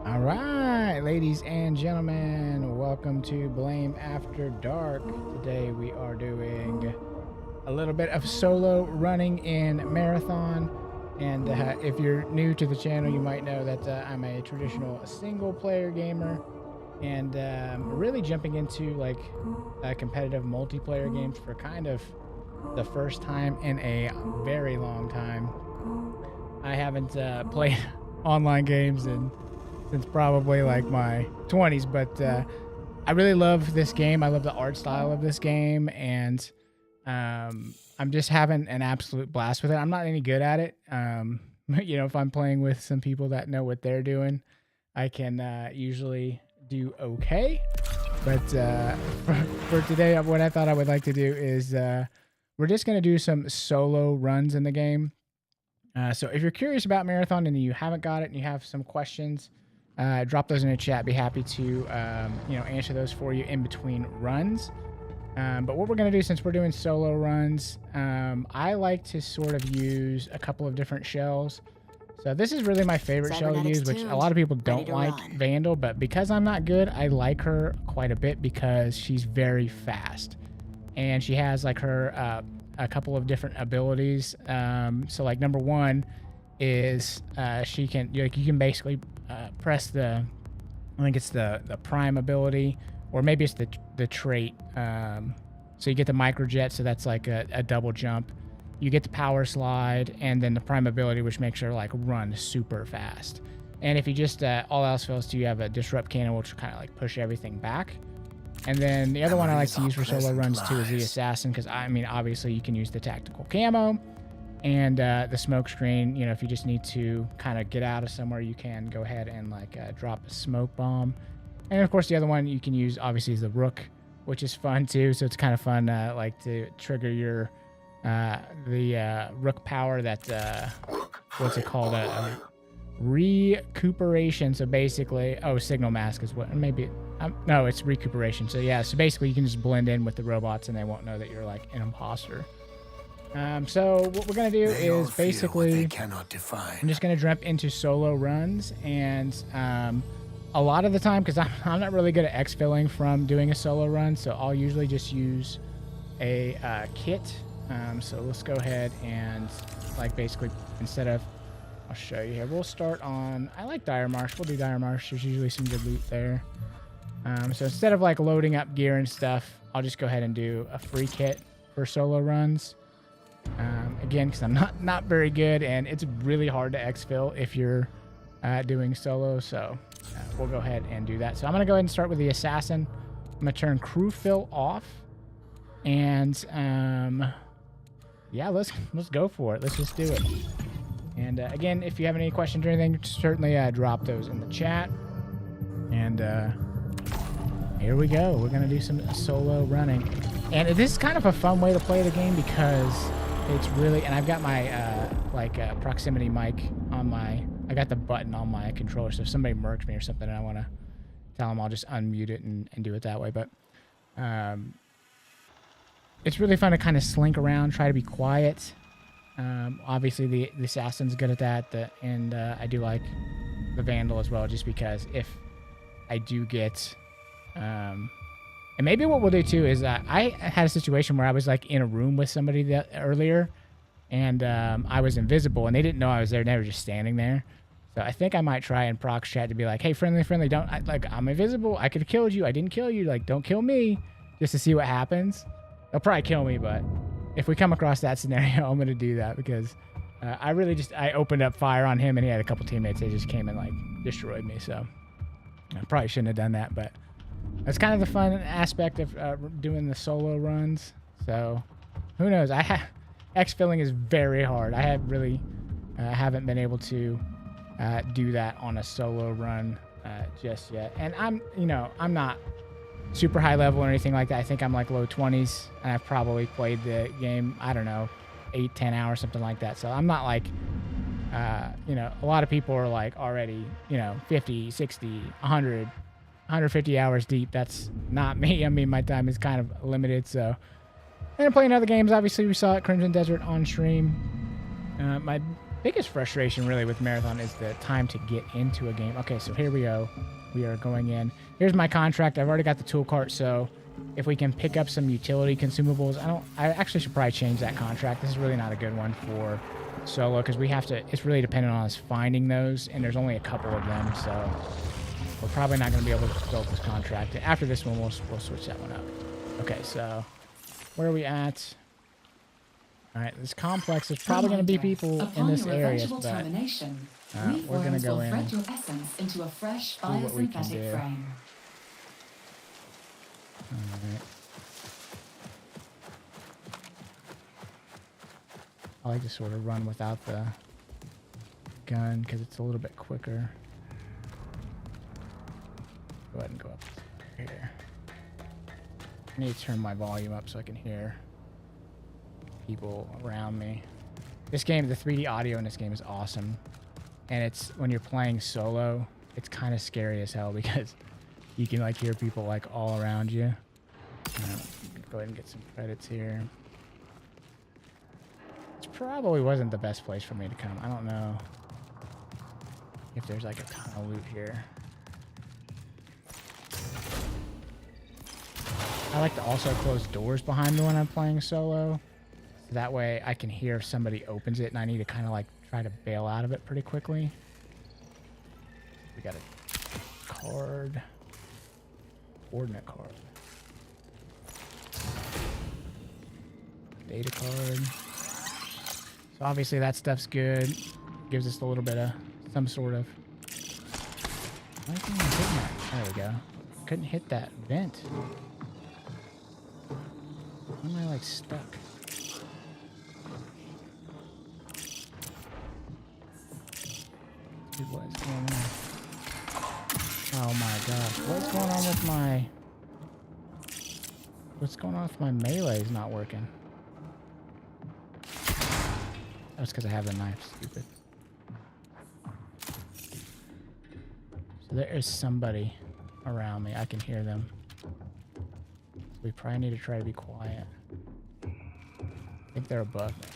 All right, ladies and gentlemen, welcome to Blame After Dark. Today we are doing a little bit of solo running in Marathon. And if you're new to the channel, you might know that I'm a traditional single-player gamer. And really jumping into like competitive multiplayer games for kind of the first time in a very long time. I haven't played online games since probably like my 20s, but I really love this game. I love the art style of this game, and I'm just having an absolute blast with it. I'm not any good at it. If I'm playing with some people that know what they're doing, I can usually do okay. But for today, what I thought I would like to do is we're just going to do some solo runs in the game. So if you're curious about Marathon and you haven't got it and you have some questions, drop those in the chat. Be happy to answer those for you in between runs. But what we're going to do, since we're doing solo runs, I like to sort of use a couple of different shells. So this is really my favorite shell to use, which a lot of people don't like, Vandal, but because I'm not good, I like her quite a bit because she's very fast. And she has like her a couple of different abilities. So like number one is she can, you can basically press I think it's the prime ability, or maybe it's the trait. So you get the microjet, so that's like a double jump. You get the power slide, and then the prime ability, which makes her like run super fast. And if you just all else fails, you have a disrupt cannon, which will kind of like push everything back. And then the other one I like to use for solo runs too is the assassin, because I mean obviously you can use the tactical camo and the smoke screen. If you just need to kind of get out of somewhere, you can go ahead and like drop a smoke bomb. And of course the other one you can use obviously is the rook, which is fun too. So it's kind of fun like to trigger your the rook power that what's it called, recuperation. So basically, signal mask is what, maybe no, it's recuperation. So yeah, so basically you can just blend in with the robots and they won't know that you're like an imposter. So what we're gonna do is basically I'm just gonna jump into solo runs, and a lot of the time, because I'm not really good at exfilling from doing a solo run, so I'll usually just use a kit. So let's go ahead and like basically instead of, I'll show you here. We'll start on, I like Dire Marsh. We'll do Dire Marsh. There's usually some good loot there. So instead of like loading up gear and stuff, I'll just go ahead and do a free kit for solo runs. Again, because I'm not very good, and it's really hard to exfil if you're doing solo. So we'll go ahead and do that. So I'm going to go ahead and start with the assassin. I'm going to turn crew fill off. And yeah, let's go for it. Let's just do it. And again, if you have any questions or anything, certainly drop those in the chat. And here we go. We're going to do some solo running. And this is kind of a fun way to play the game because it's really... And I've got my proximity mic on my... I got the button on my controller. So if somebody murks me or something and I want to tell them, I'll just unmute it and do it that way. But it's really fun to kind of slink around, try to be quiet. Obviously the assassin's good at that, and I do like the vandal as well, just because if I do get and maybe what we'll do too is I had a situation where I was like in a room with somebody earlier, and I was invisible and they didn't know I was there, and they were just standing there. So I think I might try and prox chat to be like, hey, friendly, don't, I'm invisible, I could have killed you, I didn't kill you, like don't kill me, just to see what happens. They'll probably kill me, but if we come across that scenario, I'm going to do that because I opened up fire on him and he had a couple teammates. They just came and like destroyed me. So I probably shouldn't have done that, but that's kind of the fun aspect of doing the solo runs. So who knows? Exfilling is very hard. I have really haven't been able to do that on a solo run just yet. And I'm not super high level or anything like that. I think I'm like low 20s, and I've probably played the game, I don't know, 8-10 hours, something like that. So I'm not like a lot of people are like already 50, 60, 100, 150 hours deep. That's not me. I mean, my time is kind of limited. So and I'm playing other games. Obviously we saw it, Crimson Desert on stream. My Biggest frustration really with Marathon is the time to get into a game. Okay, so here we go. We are going in. Here's my contract. I've already got the tool cart, so if we can pick up some utility consumables, I actually should probably change that contract. This is really not a good one for solo because we have to, it's really dependent on us finding those, and there's only a couple of them, so we're probably not going to be able to fulfill this contract. After this one, we'll switch that one up. Okay, so where are we at? All right, this complex is probably going to be people in this area, but we're going to go in and see what we can do. All right. I like to sort of run without the gun because it's a little bit quicker. Go ahead and go up here. I need to turn my volume up so I can hear people around me. This game, the 3D audio in this game is awesome. And it's, when you're playing solo, it's kind of scary as hell because you can like hear people like all around you. Go ahead and get some credits here. This probably wasn't the best place for me to come. I don't know if there's like a ton of loot here. I like to also close doors behind me when I'm playing solo. So that way I can hear if somebody opens it and I need to kind of like try to bail out of it pretty quickly. We got a card. Coordinate card. Data card. So obviously that stuff's good. Gives us a little bit of some sort of... Why can't I hit that? There we go. Couldn't hit that vent. Why am I like stuck? Dude, what is going on? Oh my gosh. What's going on with my... What's going on with my melee is not working? That's because I have the knife, stupid. So there is somebody around me. I can hear them. So we probably need to try to be quiet. I think they're above me.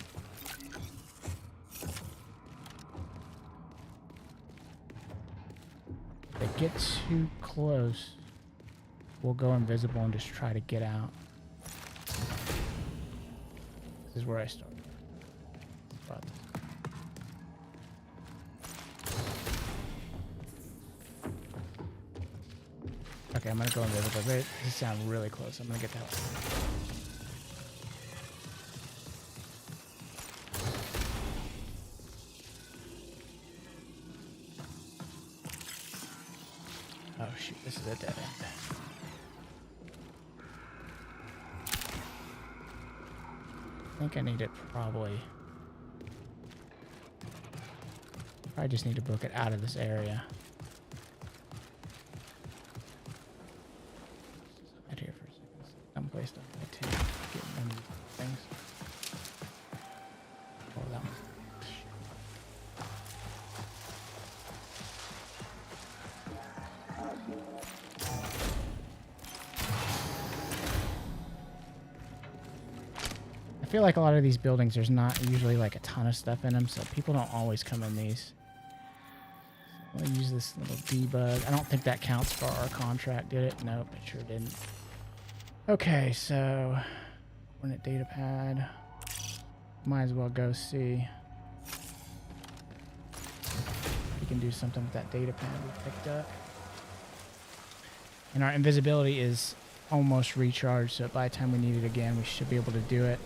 If they get too close, we'll go invisible and just try to get out. This is where I started. Okay, I'm gonna go invisible. They sound really close. I'm gonna get that one. Oh shoot, this is a dead end. I think I need to probably just need to book it out of this area. Right here for a second. Someplace to get one of these things. Oh, that one. I feel like a lot of these buildings, there's not usually like a ton of stuff in them, so people don't always come in these. So I'm gonna use this little debug. I don't think that counts for our contract, did it? Nope, it sure didn't. Okay, so coordinate data pad. Might as well go see if we can do something with that data pad we picked up. And our invisibility is almost recharged, so by the time we need it again, we should be able to do it.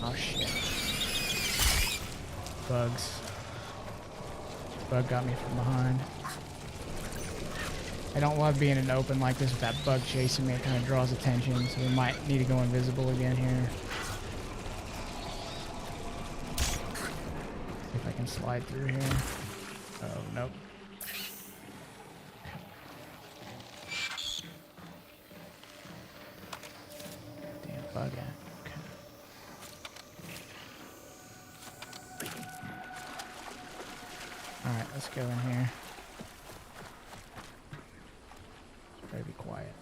Oh shit. Bugs. Bug got me from behind. I don't love being in open like this with that bug chasing me. It kind of draws attention, so we might need to go invisible again here. See if I can slide through here. Oh, nope. Damn bug at. Alright, let's go in here. Try to be quiet.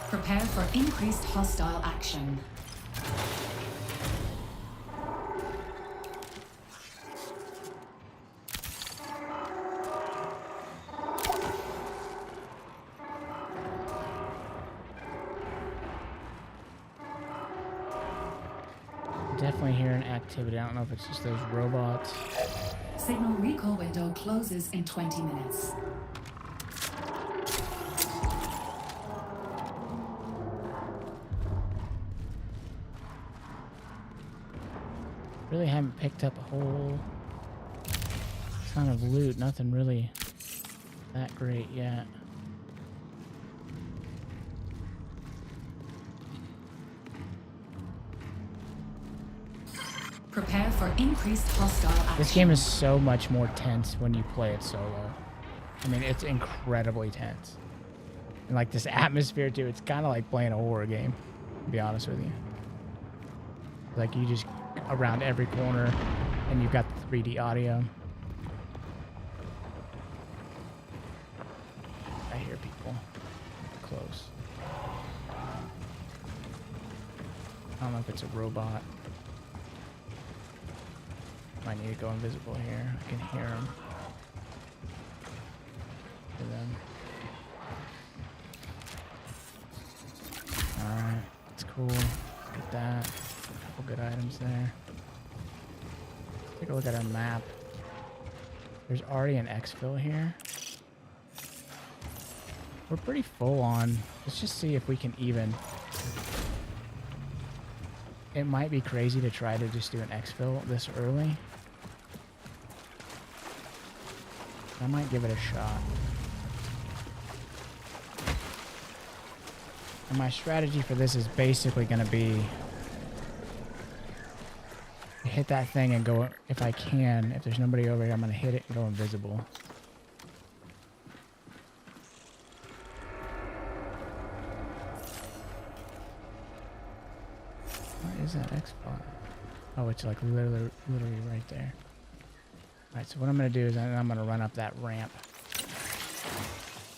Prepare for increased hostile action. definitely hearing activity. I don't know if it's just those robots. Signal recall window closes in 20 minutes. Really haven't picked up a whole ton of loot. Nothing really that great yet. Prepare for increased hostile action. This game is so much more tense when you play it solo. I mean, it's incredibly tense. And like this atmosphere too, it's kind of like playing a horror game, to be honest with you. Like you just around every corner and you've got the 3D audio. I hear people close. I don't know if it's a robot. Might need to go invisible here. I can hear them. Hear them. Alright, that's cool. Get that. A couple good items there. Take a look at our map. There's already an exfil here. We're pretty full on. Let's just see if we can even. It might be crazy to try to just do an exfil this early. I might give it a shot. And my strategy for this is basically going to be hit that thing and go, if I can, if there's nobody over here, I'm going to hit it and go invisible. What is that X spot? Oh, it's like literally right there. Alright, so what I'm going to do is I'm going to run up that ramp.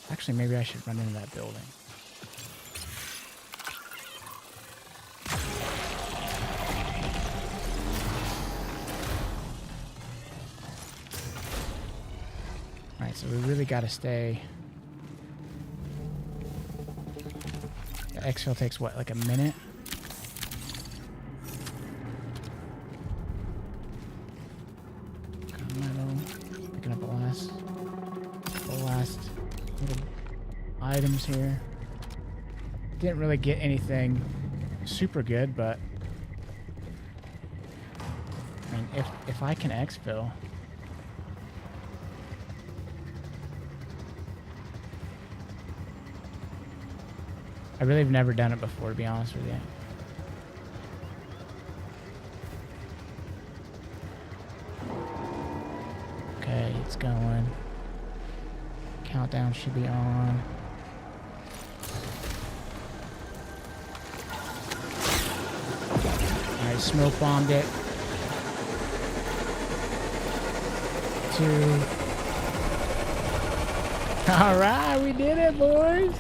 Actually, maybe I should run into that building. Alright, so we really got to stay. The exfil takes what, like a minute? Picking up the last little items here. Didn't really get anything super good, but I mean, if I can exfil. I really have never done it before, to be honest with you. Okay, it's going. Countdown should be on. Alright, smoke bombed it. 2. Alright, we did it, boys!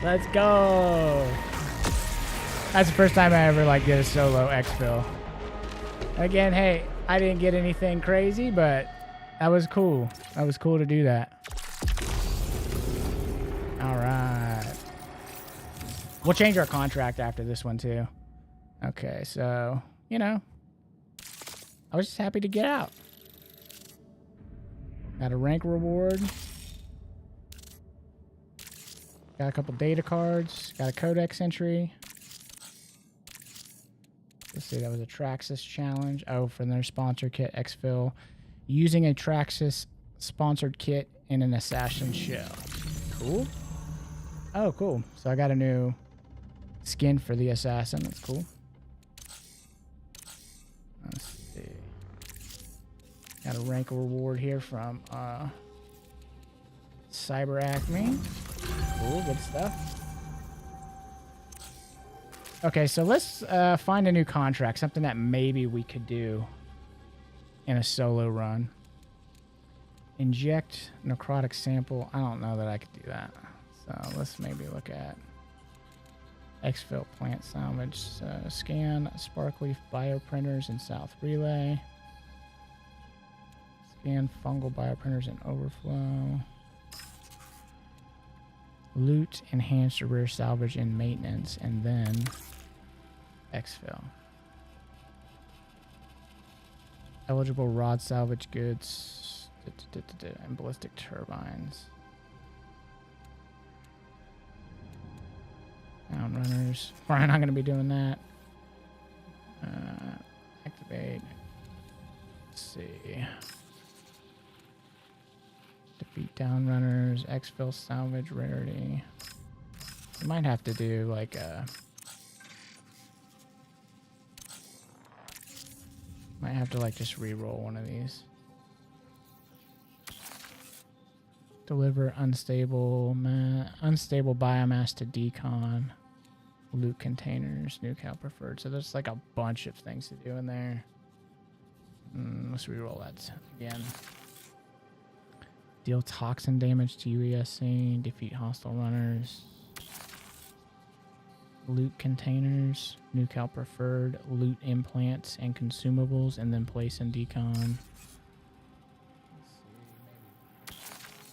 Let's go! That's the first time I ever like did a solo exfil. Again, hey, I didn't get anything crazy, but that was cool. That was cool to do that. Alright. We'll change our contract after this one too. Okay, so, you know, I was just happy to get out. Got a rank reward. Got a couple data cards. Got a codex entry. Let's see, that was a Traxxas challenge. Oh, from their sponsor kit, exfil. Using a Traxxas sponsored kit in an assassin shell. Cool. Oh, cool. So I got a new skin for the assassin. That's cool. Let's see. Got a rank reward here from Cyber Acme. Cool, good stuff. Okay, so let's find a new contract. Something that maybe we could do in a solo run. Inject necrotic sample. I don't know that I could do that. So let's maybe look at exfil plant salvage. Scan sparkleaf bioprinters in South Relay. Scan fungal bioprinters in Overflow. Loot enhanced rear salvage in maintenance, and then exfil. Eligible rod salvage goods and ballistic turbines. Down runners. Probably not going to be doing that. Activate. Let's see. Defeat down runners. Exfil salvage rarity. You might have to do like a. Might have to like just re-roll one of these. Deliver unstable biomass to decon. Loot containers, nuke preferred. So there's like a bunch of things to do in there. Let's re-roll that again. Deal toxin damage to UESC. Defeat hostile runners. Loot containers, nuke preferred, loot implants and consumables, and then place in decon.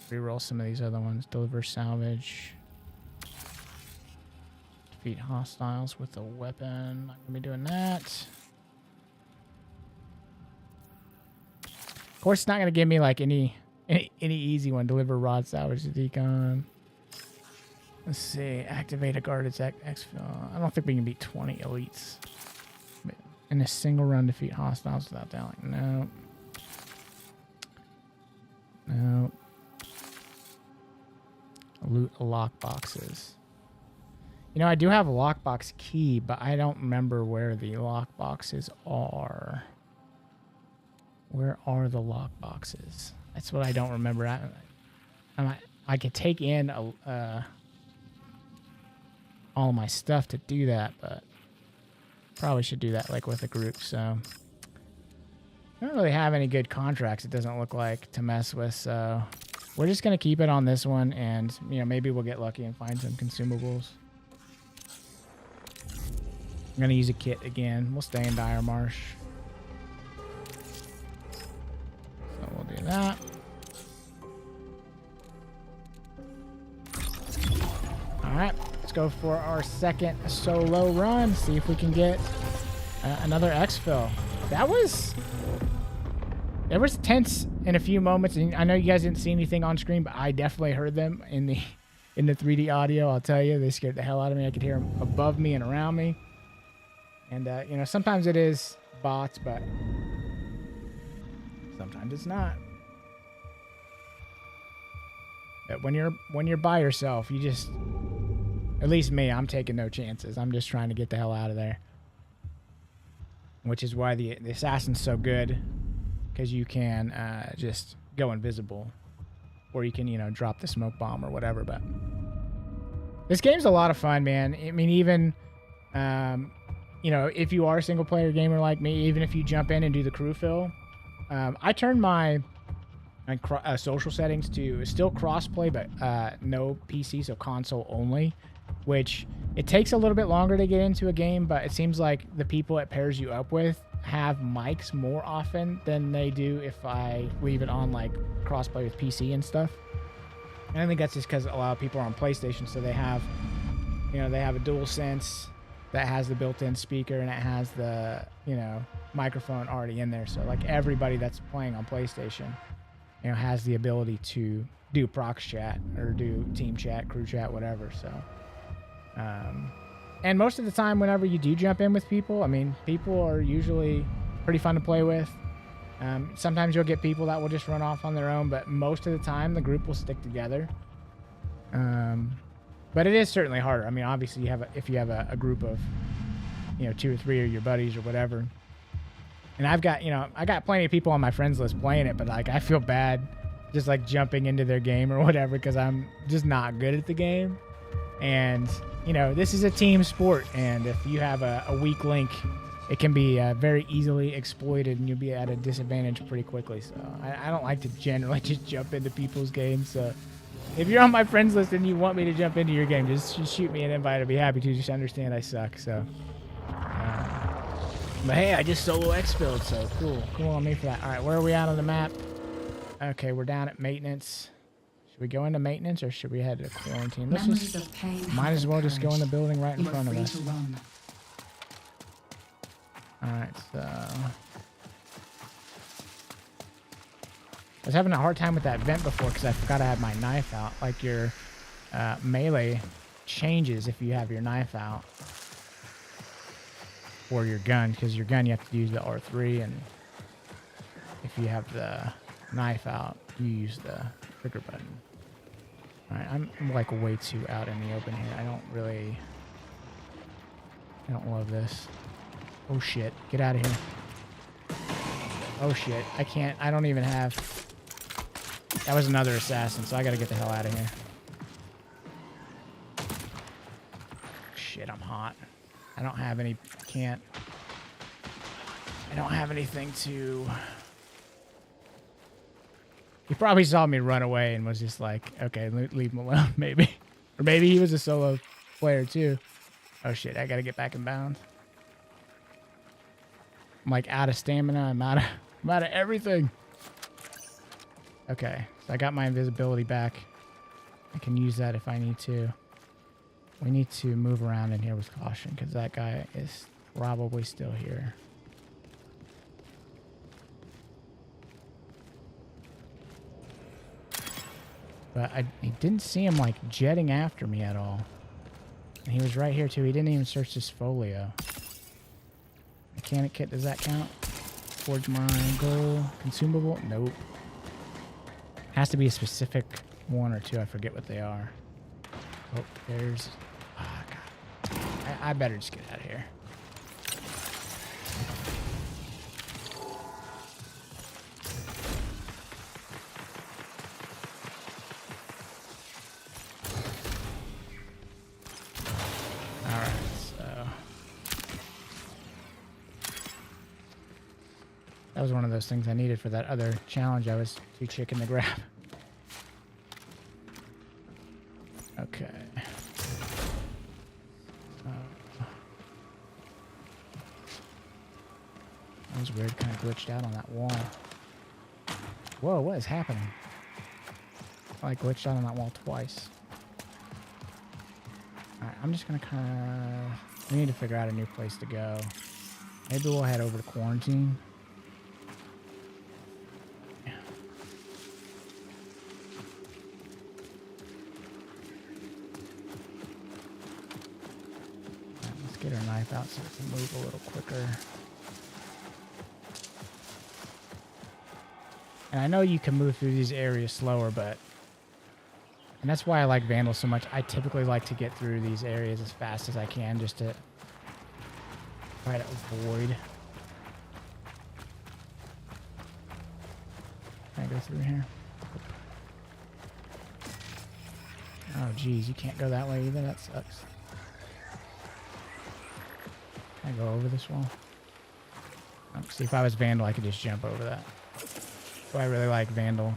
Reroll some of these other ones. Deliver salvage. Defeat hostiles with a weapon. Not gonna be doing that. Of course, it's not gonna give me like any easy one. Deliver rod salvage to decon. Let's see. Activate a guarded exfil. I don't think we can beat 20 elites. In a single run, defeat hostiles without dying. No. No. Loot lock boxes. You know, I do have a lockbox key, but I don't remember where the lock boxes are. Where are the lock boxes? That's what I don't remember. I could take in all my stuff to do that, but probably should do that like with a group. So I don't really have any good contracts, it doesn't look like, to mess with. So we're just gonna keep it on this one, and you know, maybe we'll get lucky and find some consumables. I'm gonna use a kit again. We'll stay in Dire Marsh. So we'll do that. All right, let's go for our second solo run. See if we can get another exfil. There was tense in a few moments, and I know you guys didn't see anything on screen, but I definitely heard them in the 3D audio. I'll tell you, they scared the hell out of me. I could hear them above me and around me. And you know, sometimes it is bots, but sometimes it's not. But when you're by yourself, you just, at least me, I'm taking no chances. I'm just trying to get the hell out of there. Which is why the assassin's so good, because you can just go invisible, or you can, you know, drop the smoke bomb or whatever. But this game's a lot of fun, man. I mean, even you know, if you are a single player gamer like me, even if you jump in and do the crew fill, I turned my social settings to still crossplay, but no PC, so console only, which it takes a little bit longer to get into a game, but it seems like the people it pairs you up with have mics more often than they do if I leave it on like crossplay with PC and stuff. And I think that's just because a lot of people are on PlayStation, so they have, you know, they have a DualSense that has the built-in speaker, and it has the, you know, microphone already in there. So like everybody that's playing on PlayStation, you know, has the ability to do prox chat or do team chat, crew chat, whatever. So and most of the time whenever you do jump in with people, I mean, people are usually pretty fun to play with. Sometimes you'll get people that will just run off on their own, but most of the time the group will stick together. But it is certainly harder. I mean, obviously if you have a group of, you know, 2 or 3 of your buddies or whatever. And I got plenty of people on my friends list playing it, but like I feel bad just like jumping into their game or whatever, because I'm just not good at the game. And you know, this is a team sport, and if you have a weak link, it can be very easily exploited, and you'll be at a disadvantage pretty quickly. So I don't like to generally just jump into people's games. So if you're on my friends list and you want me to jump into your game, just shoot me an invite. I'd be happy to. Just understand I suck. So, but hey, I just solo exfilled, so cool on me for that. All right, where are we at on the map? Okay, we're down at maintenance. Should we go into maintenance or should we head to quarantine? Let's just, might as well just go in the building right in front of us. All right, so I was having a hard time with that vent before because I forgot I had my knife out. Like your melee changes if you have your knife out. Or your gun, because your gun you have to use the R3, and if you have the knife out, you use the trigger button. Alright, I'm like way too out in the open here. I don't love this. Oh shit, get out of here. Oh shit, I don't even have... That was another assassin, so I gotta get the hell out of here. Shit, I'm hot. I don't have any... I don't have anything to... He probably saw me run away and was just like, okay, leave him alone, maybe. Or maybe he was a solo player too. Oh shit, I gotta get back in bounds. I'm like out of stamina. I'm out of everything. Okay, so I got my invisibility back. I can use that if I need to. We need to move around in here with caution because that guy is probably still here. But I didn't see him like jetting after me at all. And he was right here too. He didn't even search this folio. Mechanic kit, does that count? Forge my goal. Consumable? Nope. Has to be a specific one or two. I forget what they are. Oh, there's... Oh, God. I better just get out of here. That was one of those things I needed for that other challenge I was too chicken to grab. Okay. That was weird, kind of glitched out on that wall. Whoa, what is happening? I glitched out on that wall twice. Alright, I'm just gonna kind of... We need to figure out a new place to go. Maybe we'll head over to quarantine. Get our knife out so we can move a little quicker. And I know you can move through these areas slower, but... And that's why I like Vandal so much. I typically like to get through these areas as fast as I can just to try to avoid. Can I go through here? Oh, geez, you can't go that way either. That sucks. Can I go over this wall? Oh, see, if I was Vandal, I could just jump over that. So I really like Vandal.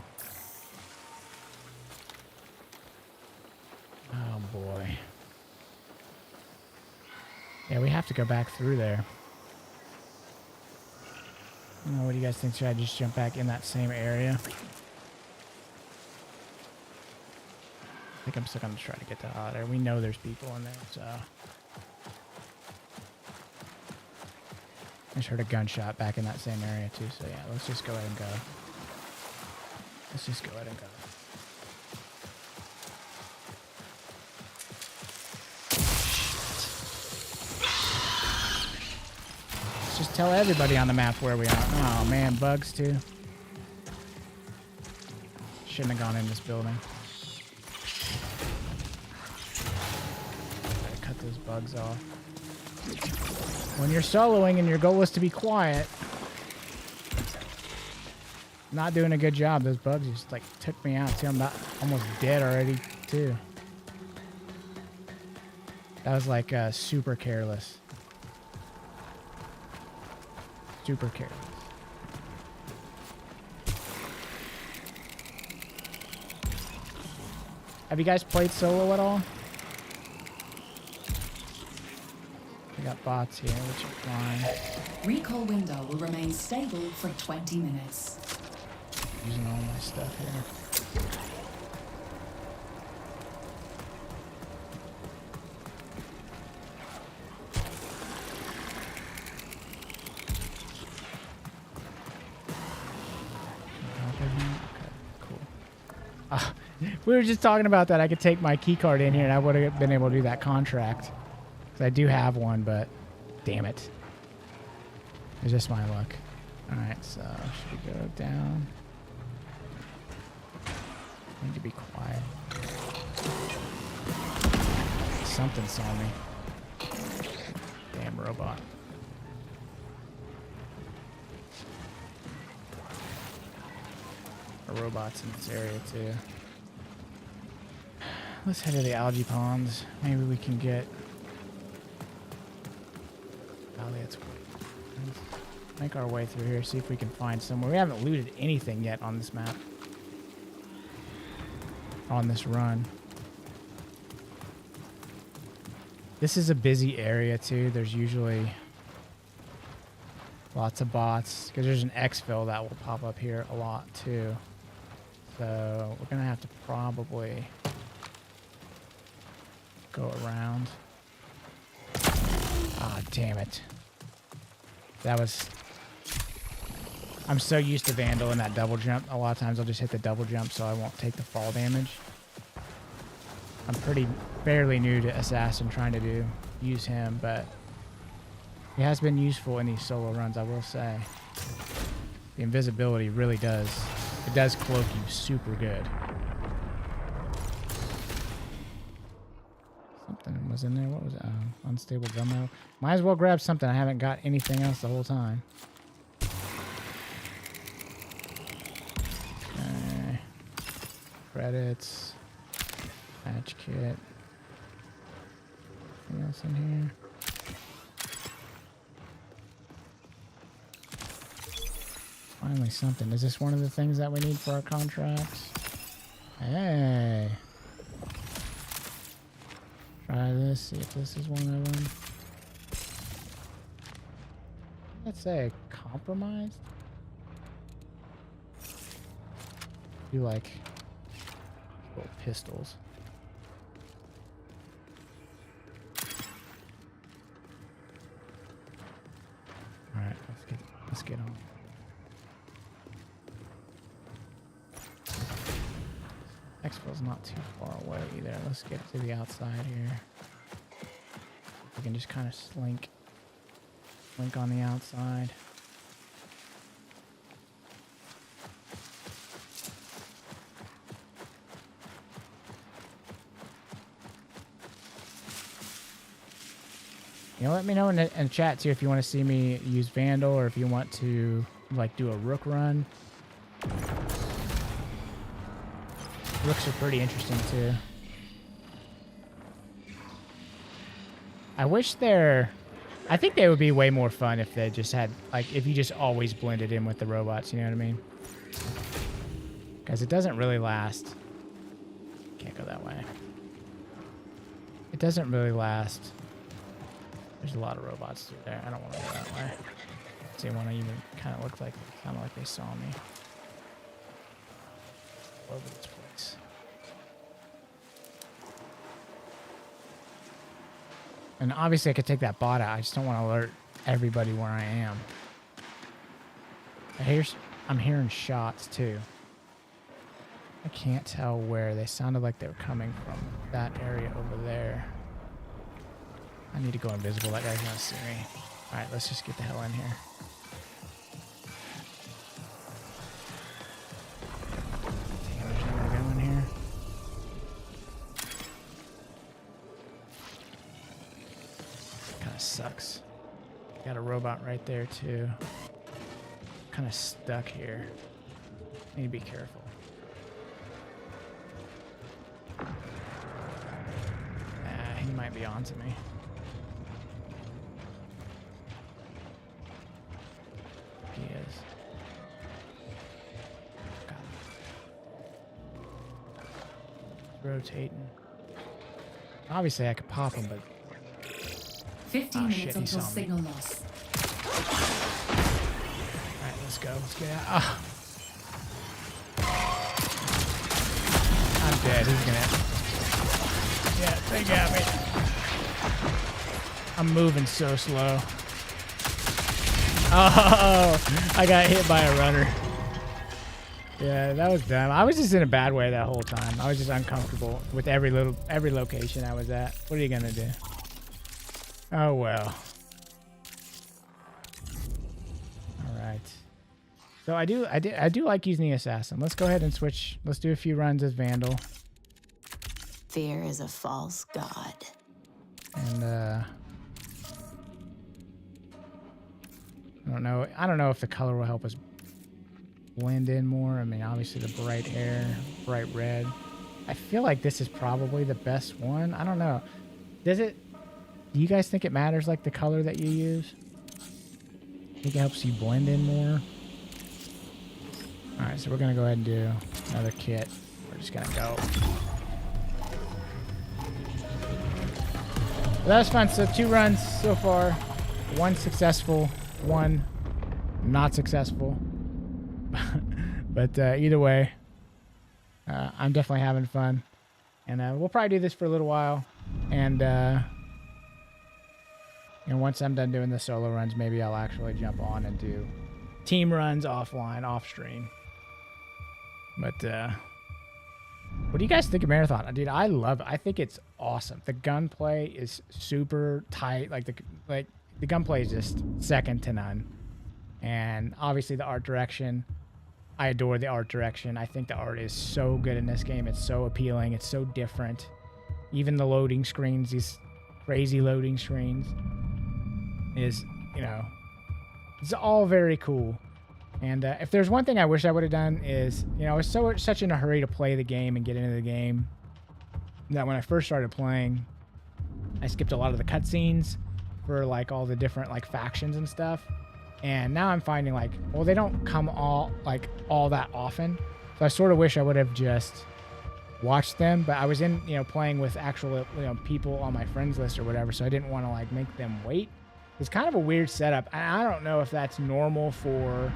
Oh, boy. Yeah, we have to go back through there. I don't know, what do you guys think? Should I just jump back in that same area? I think I'm still going to try to get to out there. We know there's people in there, so... I just heard a gunshot back in that same area too, so yeah, let's just go ahead and go. Let's just go ahead and go. Let's just tell everybody on the map where we are. Oh man, bugs too. Shouldn't have gone in this building. Gotta cut those bugs off. When you're soloing and your goal is to be quiet, not doing a good job. Those bugs just like took me out too. I'm not almost dead already too. That was like super careless. Super careless. Have you guys played solo at all? We got bots here, which are fine. Recall window will remain stable for 20 minutes. Using all my stuff here. Okay. We were just talking about that. I could take my key card in here and I would have been able to do that contract. I do have one, but damn it. It's just my luck. Alright, so should we go down? I need to be quiet. Something saw me. Damn robot. There are robots in this area too. Let's head to the algae ponds. Maybe we can get... Let's make our way through here, see if we can find somewhere. We haven't looted anything yet on this map. On this run. This is a busy area too. There's usually lots of bots because there's an exfil that will pop up here a lot too. So we're gonna have to probably go around. Ah, damn it. That was... I'm so used to Vandal and that double jump. A lot of times I'll just hit the double jump so I won't take the fall damage. I'm fairly new to Assassin trying to use him, but he has been useful in these solo runs, I will say. The invisibility really does. It does cloak you super good. Something was in there. What was it? Unstable gunmetal. Might as well grab something. I haven't got anything else the whole time. Okay. Credits. Patch kit. Anything else in here? Finally something. Is this one of the things that we need for our contracts? Hey. Try this, see if this is one of them. Let's say compromised. You like little pistols. Alright, let's get on. Expo's not too far away either. Let's get to the outside here. We can just kind of slink on the outside. You know, let me know in the chat too if you want to see me use Vandal or if you want to like do a Rook run. Rooks are pretty interesting too. I think they would be way more fun if they just had, like, if you just always blended in with the robots, you know what I mean? Because it doesn't really last. Can't go that way. It doesn't really last. There's a lot of robots through there. I don't want to go that way. See, one even kind of looked like, sounded like they saw me. All over this place. And obviously I could take that bot out. I just don't want to alert everybody where I am. I'm hearing shots too. I can't tell where. They sounded like they were coming from that area over there. I need to go invisible. That guy's gonna see me. Alright, let's just get the hell in here. Damn, there's nowhere to go in here. Kinda sucks. Got a robot right there too. Kinda stuck here. Need to be careful. He might be onto me. He is. God. Rotating. Obviously I could pop him, but 15 minutes until signal loss. Alright, let's go. Let's get out. Oh. I'm dead. He's gonna... Yeah, they got me. I'm moving so slow. Oh, I got hit by a runner. Yeah, that was dumb. I was just in a bad way that whole time. I was just uncomfortable with every location I was at. What are you gonna do? Oh well. All right. So I do like using the assassin. Let's go ahead and switch. Let's do a few runs as Vandal. Fear is a false god. And I don't know if the color will help us blend in more. I mean, obviously the bright hair, bright red. I feel like this is probably the best one. I don't know. Do you guys think it matters, like the color that you use? I think it helps you blend in more. All right, so we're gonna go ahead and do another kit. We're just gonna go. Well, that was fun. So 2 runs so far. 1 successful, 1 not successful. But either way, I'm definitely having fun. And we'll probably do this for a little while. And once I'm done doing the solo runs, maybe I'll actually jump on and do team runs offline, off stream. But what do you guys think of Marathon? Dude, I love it. I think it's awesome. The gunplay is super tight. Like the gunplay is just second to none. And obviously the art direction. I adore the art direction. I think the art is so good in this game. It's so appealing. It's so different. Even the loading screens, these crazy loading screens, is, it's all very cool. And if there's one thing I wish I would have done is, I was such in a hurry to play the game and get into the game that when I first started playing, I skipped a lot of the cutscenes for like all the different like factions and stuff. And now I'm finding like, well, they don't come all that often. So I sort of wish I would have just watched them, but I was in, playing with actual, people on my friends list or whatever. So I didn't want to like make them wait. It's kind of a weird setup. I don't know if that's normal for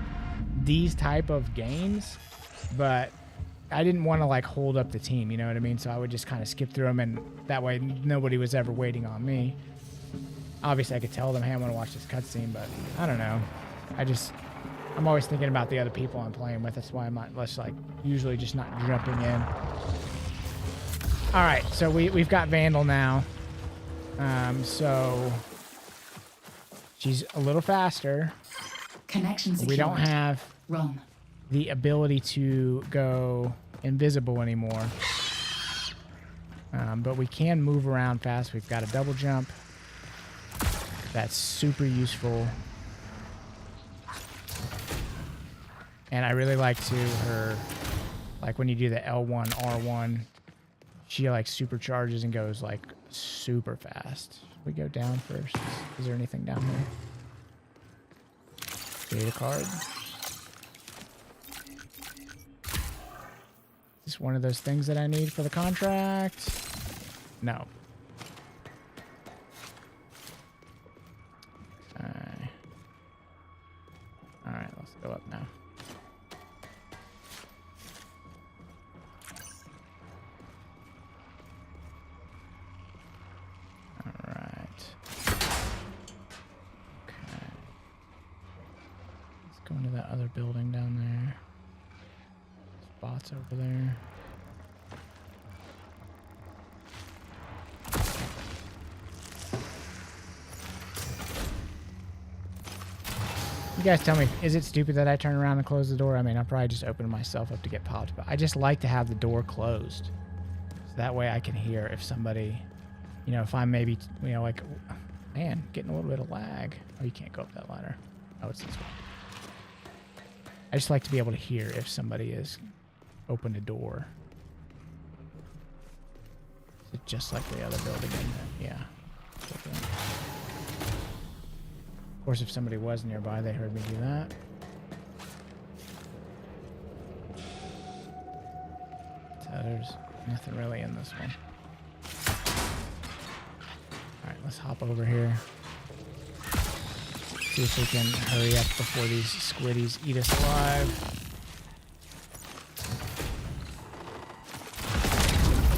these type of games, but I didn't want to like hold up the team, you know what I mean? So I would just kind of skip through them, and that way nobody was ever waiting on me. Obviously I could tell them, hey, I want to watch this cutscene, but I don't know. I'm always thinking about the other people I'm playing with. That's why I'm not usually just not jumping in. All right, so we've got Vandal now. So she's a little faster. Connection secured. We don't have Run. the ability to go invisible anymore. But we can move around fast. We've got a double jump. That's super useful. And I really like her, like when you do the L1, R1, she like supercharges and goes like super fast. We go down first. Is there anything down there? Data card. Is this one of those things that I need for the contract? No. Alright, let's go up now. Alright. Okay. Let's go into that other building down there. Spots over there. You guys tell me, is it stupid that I turn around and close the door? I mean, I'm probably just opening myself up to get popped, but I just like to have the door closed. So that way I can hear if somebody, if I'm maybe, like, man, getting a little bit of lag. Oh, you can't go up that ladder. Oh, it's this way. I just like to be able to hear if somebody is opened a door. Is it just like the other building in there? Yeah. Okay. Of course, if somebody was nearby, they heard me do that. So there's nothing really in this one. Alright, let's hop over here. See if we can hurry up before these squiddies eat us alive.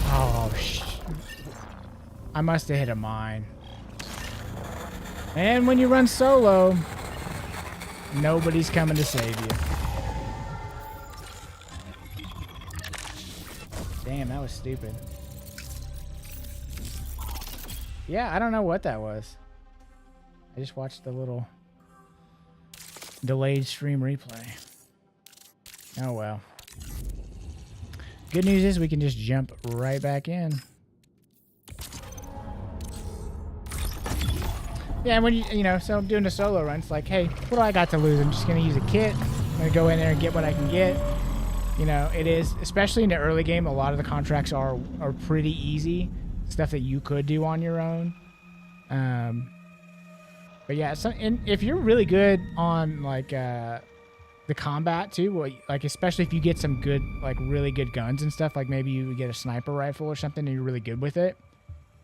Oh, I must have hit a mine. And when you run solo, nobody's coming to save you. Damn, that was stupid. Yeah, I don't know what that was. I just watched the little delayed stream replay. Oh well. Good news is we can just jump right back in. Yeah, when you know, so I'm doing a solo run, it's like, hey, what do I got to lose? I'm just gonna use a kit. I'm gonna go in there and get what I can get. You know, it is, especially in the early game, a lot of the contracts are pretty easy. Stuff that you could do on your own. But yeah, so if you're really good on like the combat too, well, like especially if you get some good, like really good guns and stuff, like maybe you get a sniper rifle or something and you're really good with it,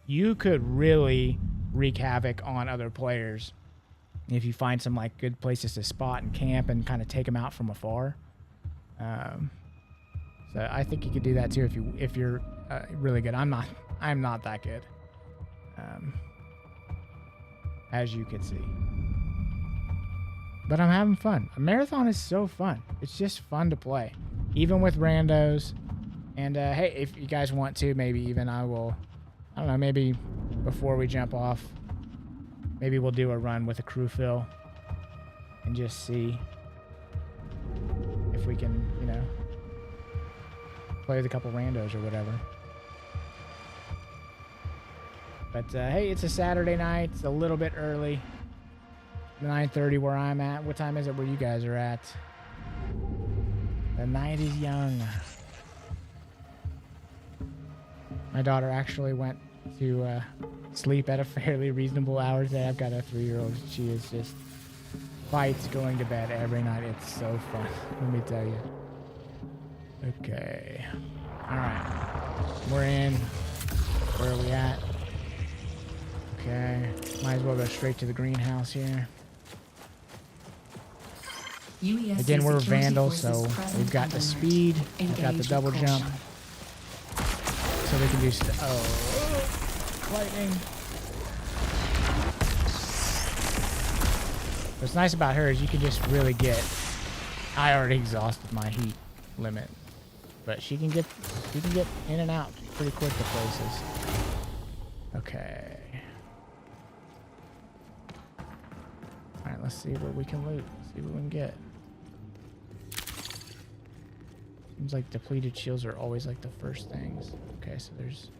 you could really wreak havoc on other players if you find some like good places to spot and camp and kind of take them out from afar. So I think you could do that too if you're really good. I'm not that good, as you can see. But I'm having fun. A marathon is so fun. It's just fun to play, even with randos. And hey, if you guys want to, maybe even I don't know, maybe before we jump off, maybe we'll do a run with a crew fill and just see if we can, you know, play with a couple randos or whatever. But hey, it's a Saturday night. It's a little bit early. 9:30 where I'm at. What time is it where you guys are at? The night is young. My daughter actually went to sleep at a fairly reasonable hour today. I've got a 3-year-old. She is just fights going to bed every night. It's so fun, let me tell you. Okay. All right. We're in. Where are we at? Okay. Might as well go straight to the greenhouse here. UESC Again, we're security vandals, so forces present we've got and the alert. speed. We've got the Engage double with jump. caution. So we can do oh, lightning. What's nice about her is you can just really get. I already exhausted my heat limit, but she can get in and out pretty quick to places. Okay. All right, let's see what we can loot. See what we can get. Seems like depleted shields are always like the first things. Okay, so there's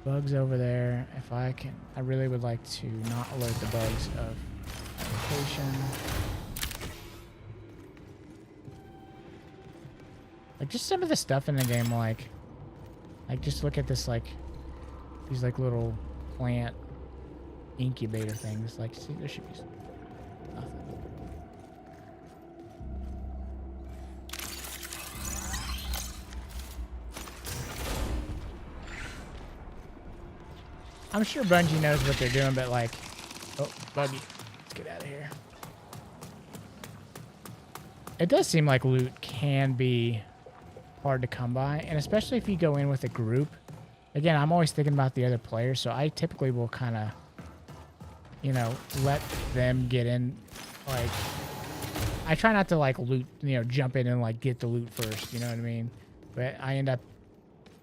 bugs over there. If I can, I really would like to not alert the bugs of application. Like just some of the stuff in the game, like just look at this, like these like little plant incubator things. Like, see, there should be some, nothing. I'm sure Bungie knows what they're doing, but like, oh, buggy, let's get out of here. It does seem like loot can be hard to come by, and especially if you go in with a group. Again, I'm always thinking about the other players, so I typically will kind of, you know, let them get in. Like, I try not to like loot, you know, jump in and like get the loot first, you know what I mean? But I end up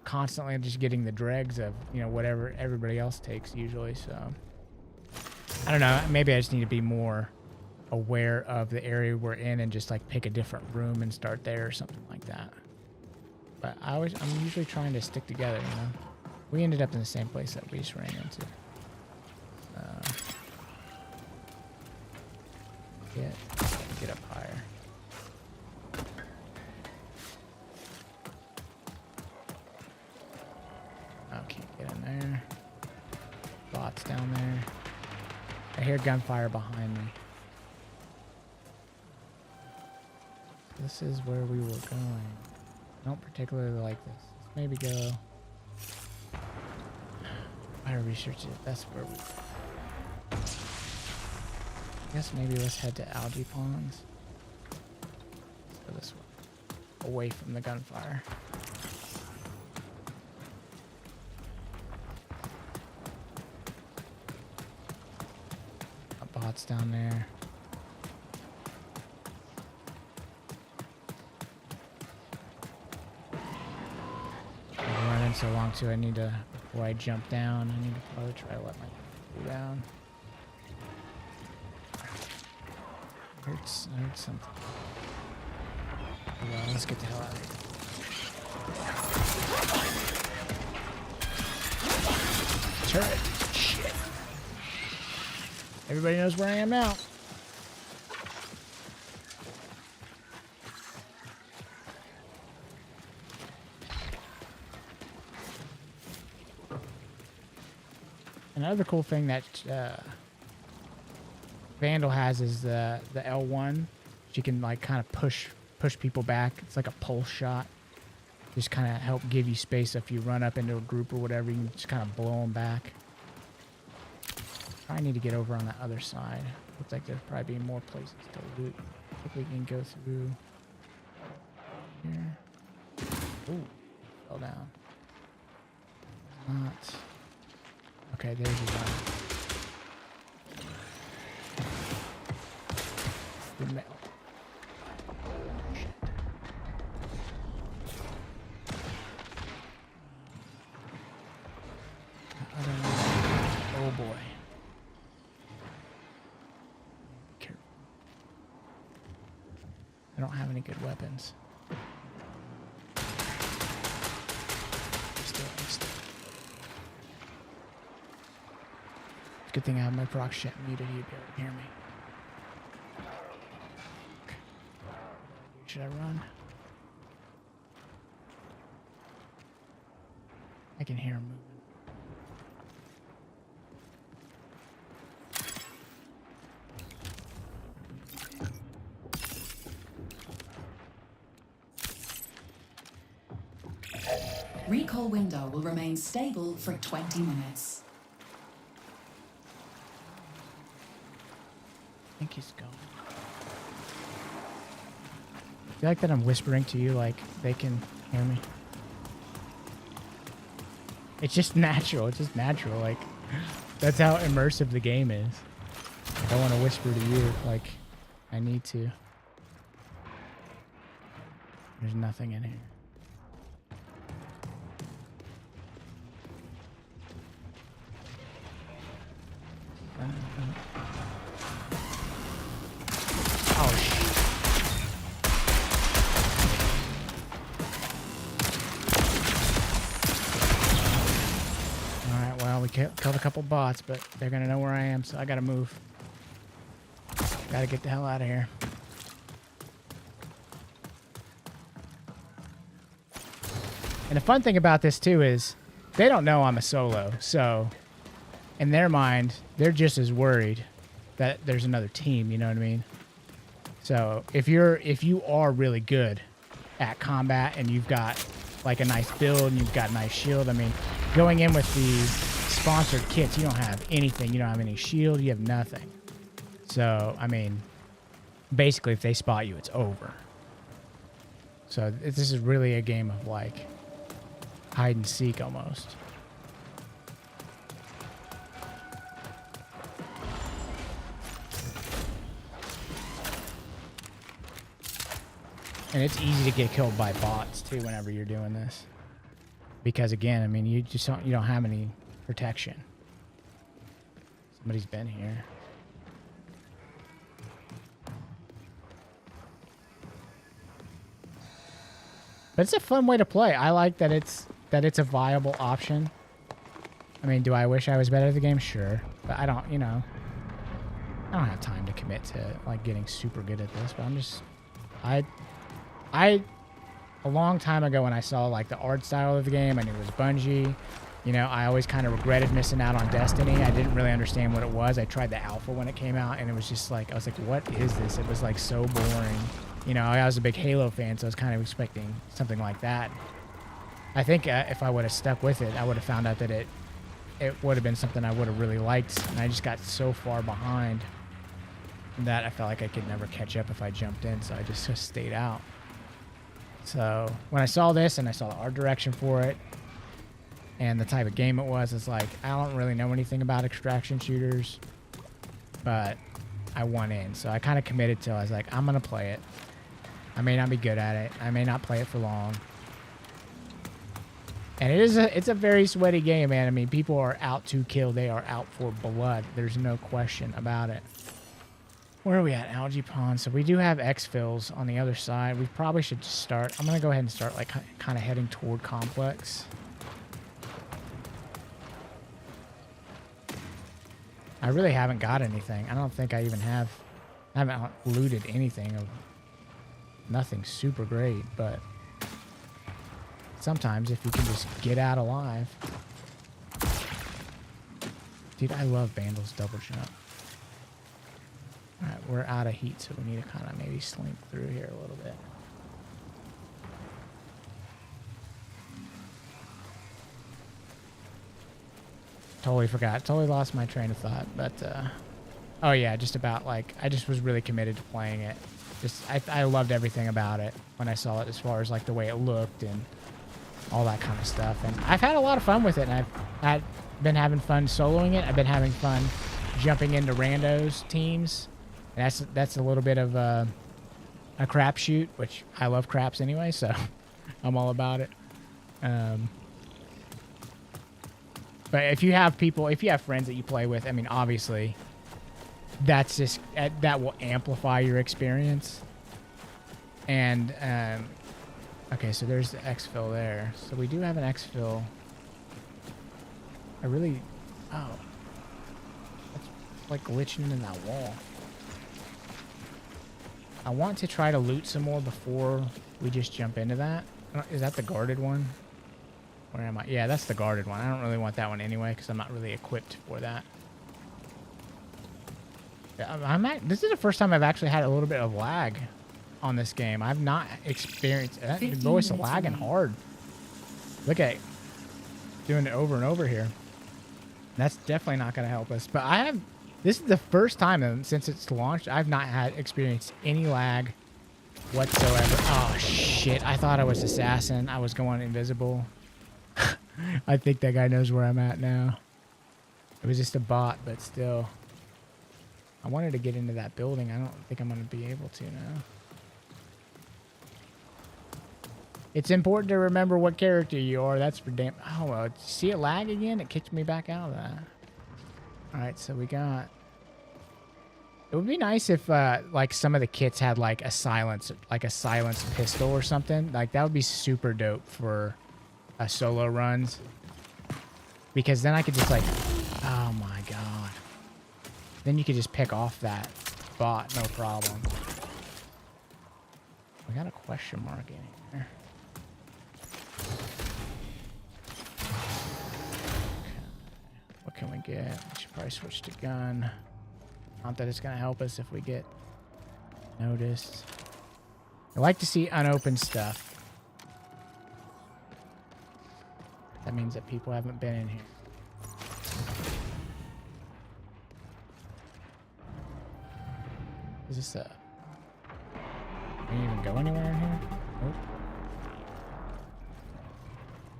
constantly just getting the dregs of, you know, whatever everybody else takes usually. So I don't know, maybe I just need to be more aware of the area we're in and just like pick a different room and start there or something like that. But I'm usually trying to stick together, you know. We ended up in the same place that we just ran into. Get up higher. Oh, can't get in there. Bots down there. I hear gunfire behind me. This is where we were going. I don't particularly like this. Let's maybe go. Fire research it. That's where we. I guess maybe let's head to algae ponds. Let's go this way, away from the gunfire. Bots down there. taking so long too. I need to, before I jump down, I need to probably try to let my crew down. I heard something. Oh, well, let's get the hell out of here. Turret. Shit. Everybody knows where I am now. Another cool thing that Vandal has is the L1. She can like kind of push people back. It's like a pulse shot. Just kind of help give you space if you run up into a group or whatever. You can just kind of blow them back. I need to get over on that other side. Looks like there's probably more places to loot. I think we can go through here. Ooh, fell down. Not. Okay, there's your one. The metal. Shit. Oh boy. Careful. I don't have any good weapons. Still. Good thing I have my proc shit muted. You'd be able to hear me. Okay. Should I run? I can hear him moving. Recall window will remain stable for 20 minutes. I think he's gone. I feel like that I'm whispering to you like they can hear me. It's just natural. It's just natural. Like, that's how immersive the game is. I don't want to whisper to you like I need to. There's nothing in here. Oh, shit. Alright, well, we killed a couple bots, but they're gonna know where I am, so I gotta move. Gotta get the hell out of here. And the fun thing about this, too, is they don't know I'm a solo, so in their mind, they're just as worried that there's another team, you know what I mean? So if you are really good at combat and you've got like a nice build and you've got a nice shield, I mean, going in with the sponsored kits, you don't have anything. You don't have any shield. You have nothing. So, I mean, basically if they spot you, it's over. So this is really a game of like hide and seek almost. And it's easy to get killed by bots too whenever you're doing this, because again, I mean, you don't have any protection. Somebody's been here. But it's a fun way to play. I like that it's a viable option. I mean, do I wish I was better at the game? Sure, but I don't. I don't have time to commit to like getting super good at this. But I'm just, a long time ago when I saw like the art style of the game, I knew it was Bungie. I always kind of regretted missing out on Destiny. I didn't really understand what it was. I tried the alpha when it came out, and it was just like, I was like, what is this? It was like so boring. I was a big Halo fan, so I was kind of expecting something like that. I think if I would have stuck with it, I would have found out that it would have been something I would have really liked, and I just got so far behind that I felt like I could never catch up if I jumped in, so I just stayed out. So when I saw this and I saw the art direction for it and the type of game it was, it's like, I don't really know anything about extraction shooters, but I want in. So I kind of committed to it. I was like, I'm going to play it. I may not be good at it. I may not play it for long. And it's a very sweaty game, man. I mean, people are out to kill. They are out for blood. There's no question about it. Where are we at? Algae Pond. So we do have exfils on the other side. We probably should just start. I'm going to go ahead and start like kind of heading toward Complex. I really haven't got anything. I don't think I even have. I haven't looted anything of nothing super great, but sometimes if you can just get out alive. Dude, I love Bandle's double jump. Alright, we're out of heat, so we need to kind of maybe slink through here a little bit. Totally forgot. Totally lost my train of thought, but oh yeah, just about like I just was really committed to playing it. Just I loved everything about it when I saw it, as far as like the way it looked and all that kind of stuff. And I've had a lot of fun with it, and I've been having fun soloing it. I've been having fun jumping into randos teams. And that's a little bit of a crapshoot, which I love craps anyway, so I'm all about it. But if you have friends that you play with, I mean, obviously, that's just that will amplify your experience. And okay, so there's the exfil there. So we do have an exfil. Oh, that's like glitching in that wall. I want to try to loot some more before we just jump into that. Is that the guarded one? Where am I? Yeah, that's the guarded one. I don't really want that one anyway, because I'm not really equipped for that. This is the first time I've actually had a little bit of lag on this game. I've not experienced that. The voice lagging hard. Look at it. Doing it over and over here. That's definitely not going to help us. But this is the first time since it's launched, I've not had experienced any lag whatsoever. Oh, shit. I thought I was assassin. I was going invisible. I think that guy knows where I'm at now. It was just a bot, but still. I wanted to get into that building. I don't think I'm going to be able to now. It's important to remember what character you are. That's for damn... Oh, well, see it lag again? It kicked me back out of that. Alright, so we got... It would be nice if, like, some of the kits had, like, a silenced pistol or something. Like, that would be super dope for solo runs. Because then I could just, like... Oh, my God. Then you could just pick off that bot, no problem. We got a question mark in here. What can we get? We should probably switch to gun. Not that it's going to help us if we get noticed. I like to see unopened stuff. That means that people haven't been in here. Is this a... Can you even go anywhere in here? Nope.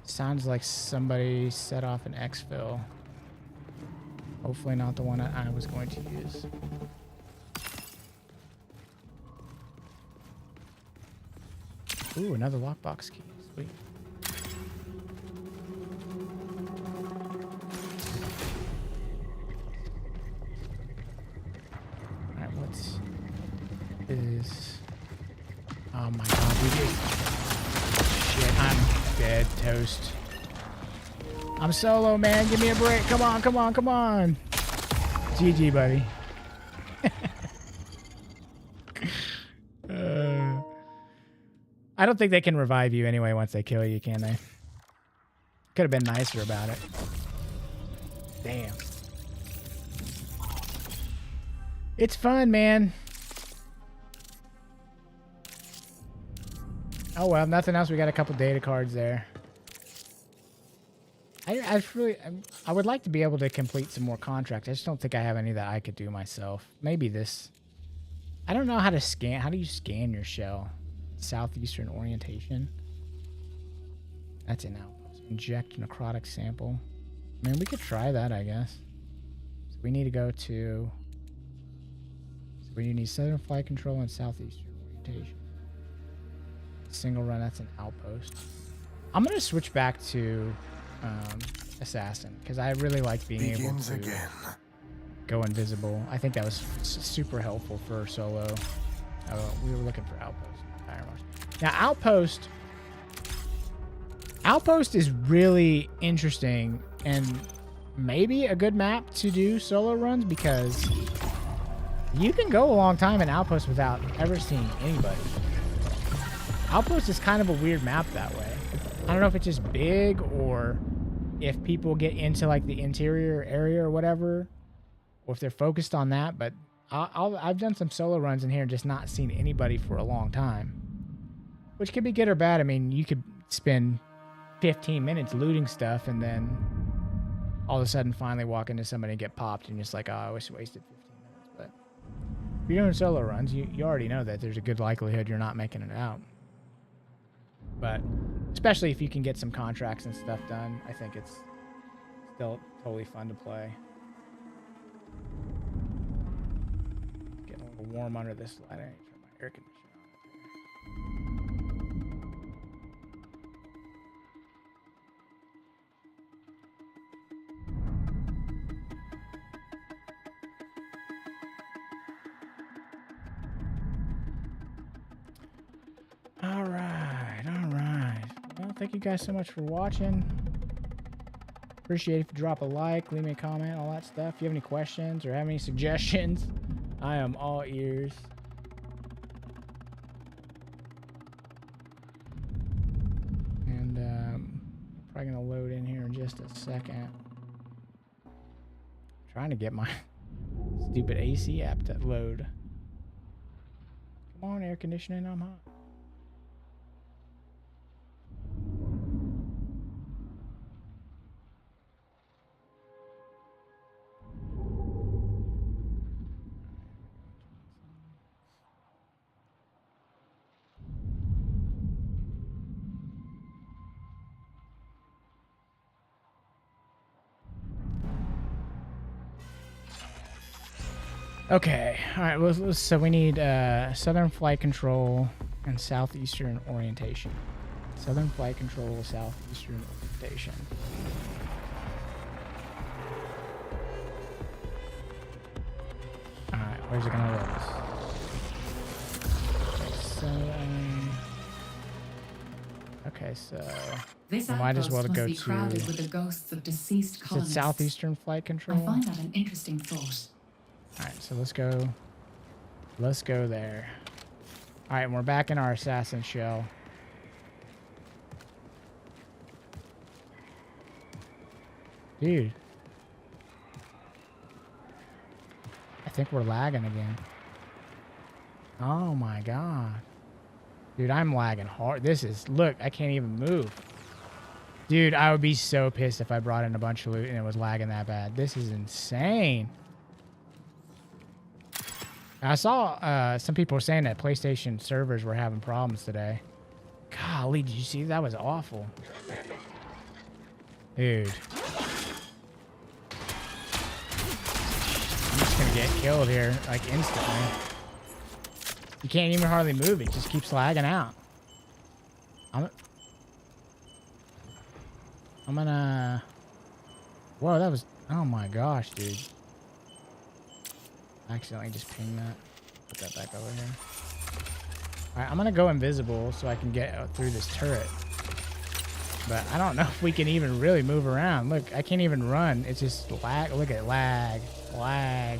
Sounds like somebody set off an exfil. Hopefully not the one I was going to use. Ooh, another lockbox key. Sweet. Alright, what's... is... Oh my god, we did... Shit, I'm dead toast. I'm solo, man. Give me a break. Come on, come on, come on. GG, buddy. I don't think they can revive you anyway once they kill you, can they? Could have been nicer about it. Damn. It's fun, man. Oh well, nothing else. We got a couple data cards there. I would like to be able to complete some more contracts. I just don't think I have any that I could do myself. Maybe this. I don't know how to scan. How do you scan your shell? Southeastern orientation. That's an outpost. Inject necrotic sample. I mean, we could try that, I guess. So we need to go to... So we need southern flight control and southeastern orientation. Single run, that's an outpost. I'm gonna switch back to assassin because I really like being able to go invisible. I think that was super helpful for solo. We were looking for outpost. Now outpost is really interesting and maybe a good map to do solo runs because you can go a long time in outpost without ever seeing anybody. Outpost is kind of a weird map that way. I don't know if it's just big or if people get into like the interior area or whatever, or if they're focused on that. But I've done some solo runs in here and just not seen anybody for a long time, which could be good or bad. I mean, you could spend 15 minutes looting stuff and then all of a sudden finally walk into somebody and get popped and just like, oh, I wasted 15 minutes. But if you're doing solo runs, you already know that there's a good likelihood you're not making it out. But especially if you can get some contracts and stuff done, I think it's still totally fun to play. Getting a little warm under this light. I need to turn my air conditioner on. All right. Well, thank you guys so much for watching. Appreciate it if you drop a like, leave me a comment, all that stuff. If you have any questions or have any suggestions, I am all ears. And I'm probably gonna load in here in just a second. I'm trying to get my stupid AC app to load. Come on, air conditioning, I'm hot. Okay, all right, so we need southern flight control and southeastern orientation. Southern flight control, southeastern orientation. All right, where's it gonna load us? Okay, so This we might as well outpost go must be crowded to with the ghosts of deceased colonists. southeastern flight control. I find that an interesting thought. All right, so let's go there. All right, and we're back in our assassin shell. Dude. I think we're lagging again. Oh my god. Dude, I'm lagging hard. Look, I can't even move. Dude, I would be so pissed if I brought in a bunch of loot and it was lagging that bad. This is insane. I saw some people were saying that PlayStation servers were having problems today. Golly, did you see? That was awful. Dude. I'm just gonna get killed here, like, instantly. You can't even hardly move. It just keeps lagging out. I'm gonna... Whoa, that was... Oh my gosh, dude. I accidentally just pinged that. Put that back over here. Alright, I'm gonna go invisible so I can get through this turret. But I don't know if we can even really move around. Look, I can't even run. It's just lag. Look at lag. Lag.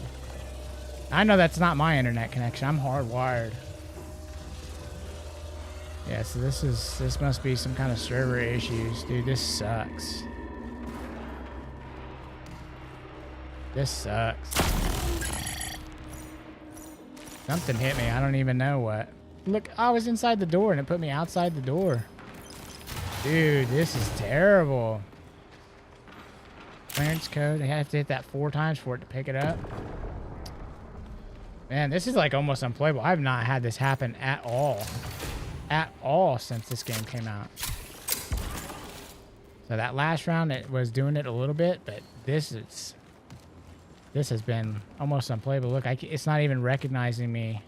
I know that's not my internet connection. I'm hardwired. Yeah, so this must be some kind of server issues. Dude, this sucks. This sucks. Something hit me. I don't even know what. Look, I was inside the door and it put me outside the door. Dude, this is terrible. Clearance code. I have to hit that 4 times for it to pick it up. Man, this is like almost unplayable. I've not had this happen at all. At all since this game came out. So that last round, it was doing it a little bit, but this has been almost unplayable. Look, it's not even recognizing me.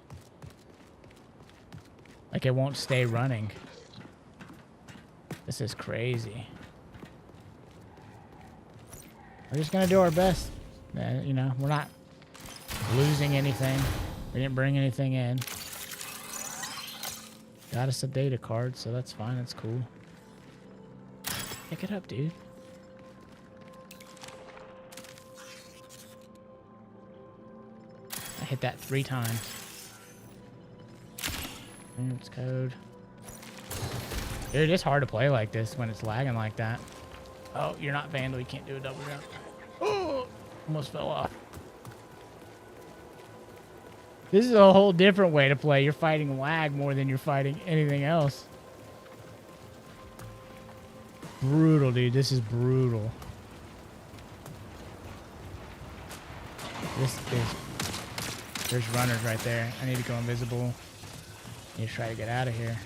Like, it won't stay running. This is crazy. We're just gonna do our best. You know, we're not losing anything. We didn't bring anything in. Got us a data card, so that's fine. That's cool. Pick it up, dude. I hit that 3 times. It's code. Dude, it's hard to play like this when it's lagging like that. Oh, you're not Vandal. You can't do a double jump. Oh, almost fell off. This is a whole different way to play. You're fighting lag more than you're fighting anything else. Brutal, dude. This is brutal. There's runners right there. I need to go invisible. I need to try to get out of here.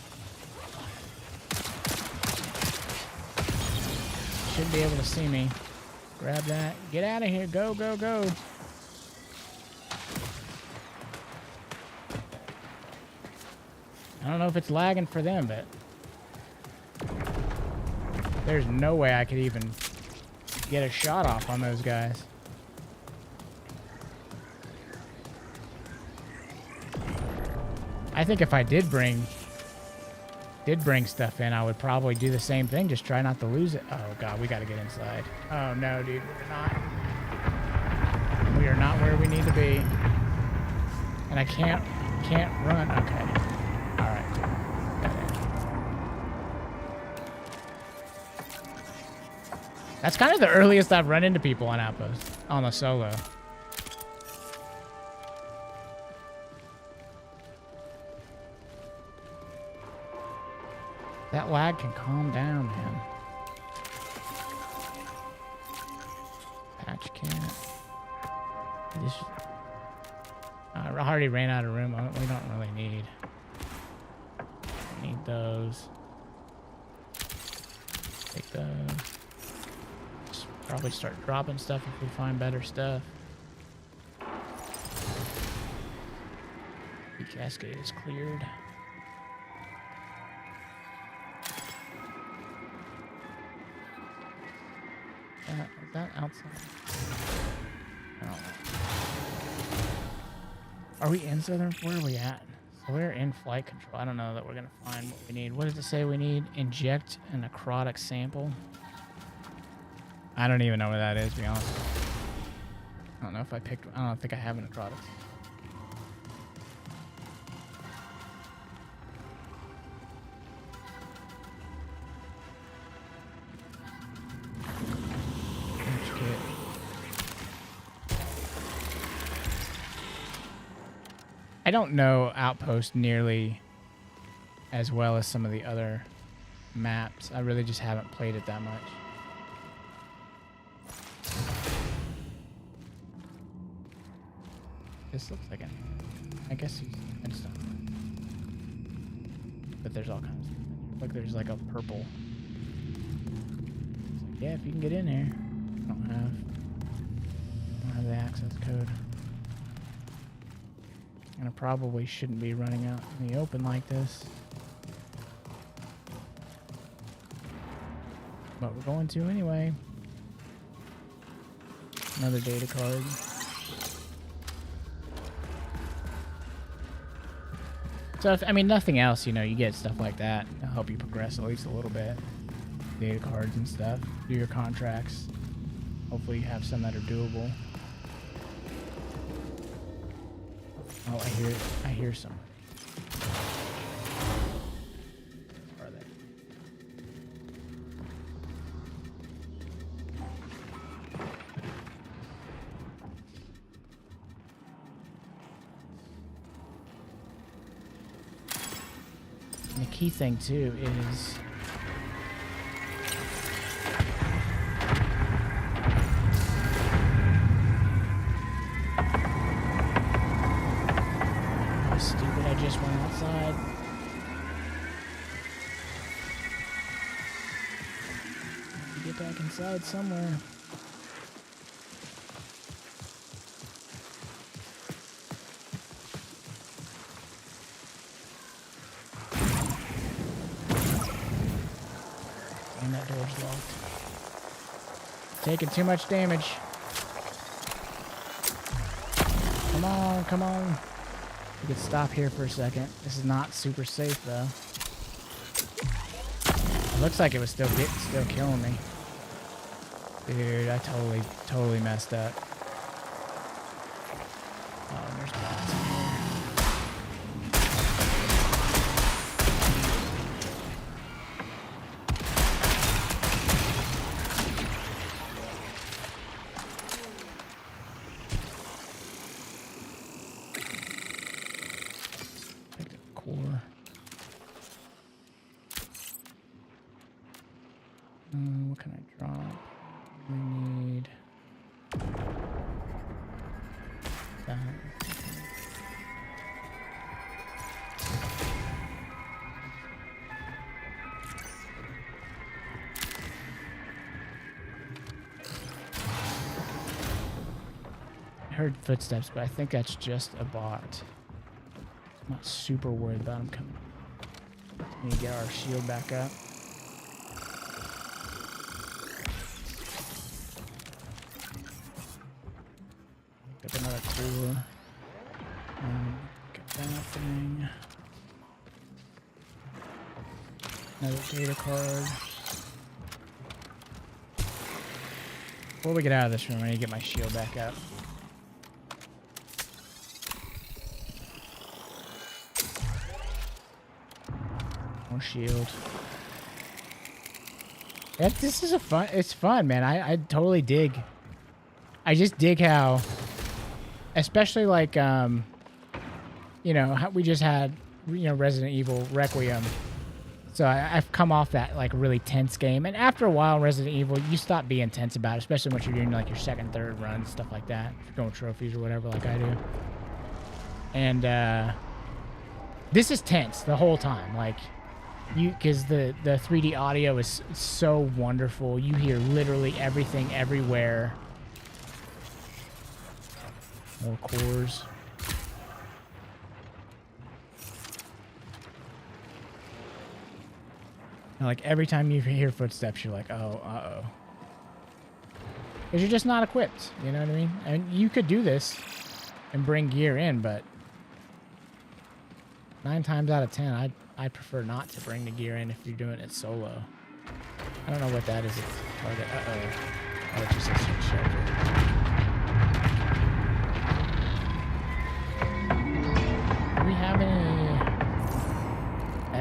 Shouldn't be able to see me. Grab that. Get out of here. Go, go, go. I don't know if it's lagging for them, but there's no way I could even get a shot off on those guys. I think if I did bring stuff in, I would probably do the same thing. Just try not to lose it. Oh god, we got to get inside. Oh no, dude, we're not. We are not where we need to be. And I can't run. Okay. All right. That's kind of the earliest I've run into people on Outpost on a solo. That lag can calm down, man. Patch cat. I already ran out of room. We don't really need those. Take those. Just probably start dropping stuff if we find better stuff. The cascade is cleared. Is that outside? I don't know. Are we in Southern? Where are we at? So we're in flight control. I don't know that we're going to find what we need. What does it say we need? Inject a necrotic sample. I don't even know where that is, to be honest. I don't know if I picked... I don't think I have a necrotic. I don't know Outpost nearly as well as some of the other maps. I really just haven't played it that much. This looks like I guess he's instant. But there's all kinds of stuff in here. Look, there's like a purple. It's like, yeah, if you can get in here. I don't have the access code. And I probably shouldn't be running out in the open like this. But we're going to anyway. Another data card. So, I mean, nothing else, you know, you get stuff like that. It'll help you progress at least a little bit. Data cards and stuff. Do your contracts. Hopefully you have some that are doable. Oh, I hear some. Where are they? And the key thing too is just went outside. Get back inside somewhere. Door's locked. Taking too much damage. Come on, come on. We could stop here for a second. This is not super safe though. It looks like it was still killing me. Dude, I totally messed up. Oh, there's bots in here. Take the core. What can I drop? We need that. I heard footsteps, but I think that's just a bot. I'm not super worried about him coming. We need to get our shield back up. Get another core. Get that thing. Another data card. Before we get out of this room, I need to get my shield back up. More shield. Yeah, this is it's fun, man. I totally dig. I just dig how, especially like, you know, how we just had, you know, Resident Evil Requiem. So I've come off that like really tense game, and after a while, Resident Evil, you stop being tense about it, especially when you're doing like your second, third run, stuff like that. If you're going trophies or whatever, like I do. And this is tense the whole time, like because the 3D audio is so wonderful. You hear literally everything everywhere. More cores. And like every time you hear footsteps, you're like, oh, uh-oh. Because you're just not equipped, you know what I mean? And you could do this and bring gear in, but 9 times out of 10, I'd prefer not to bring the gear in if you're doing it solo. I don't know what that is. It's target. Uh-oh. Oh, it just says shelter. Do we have any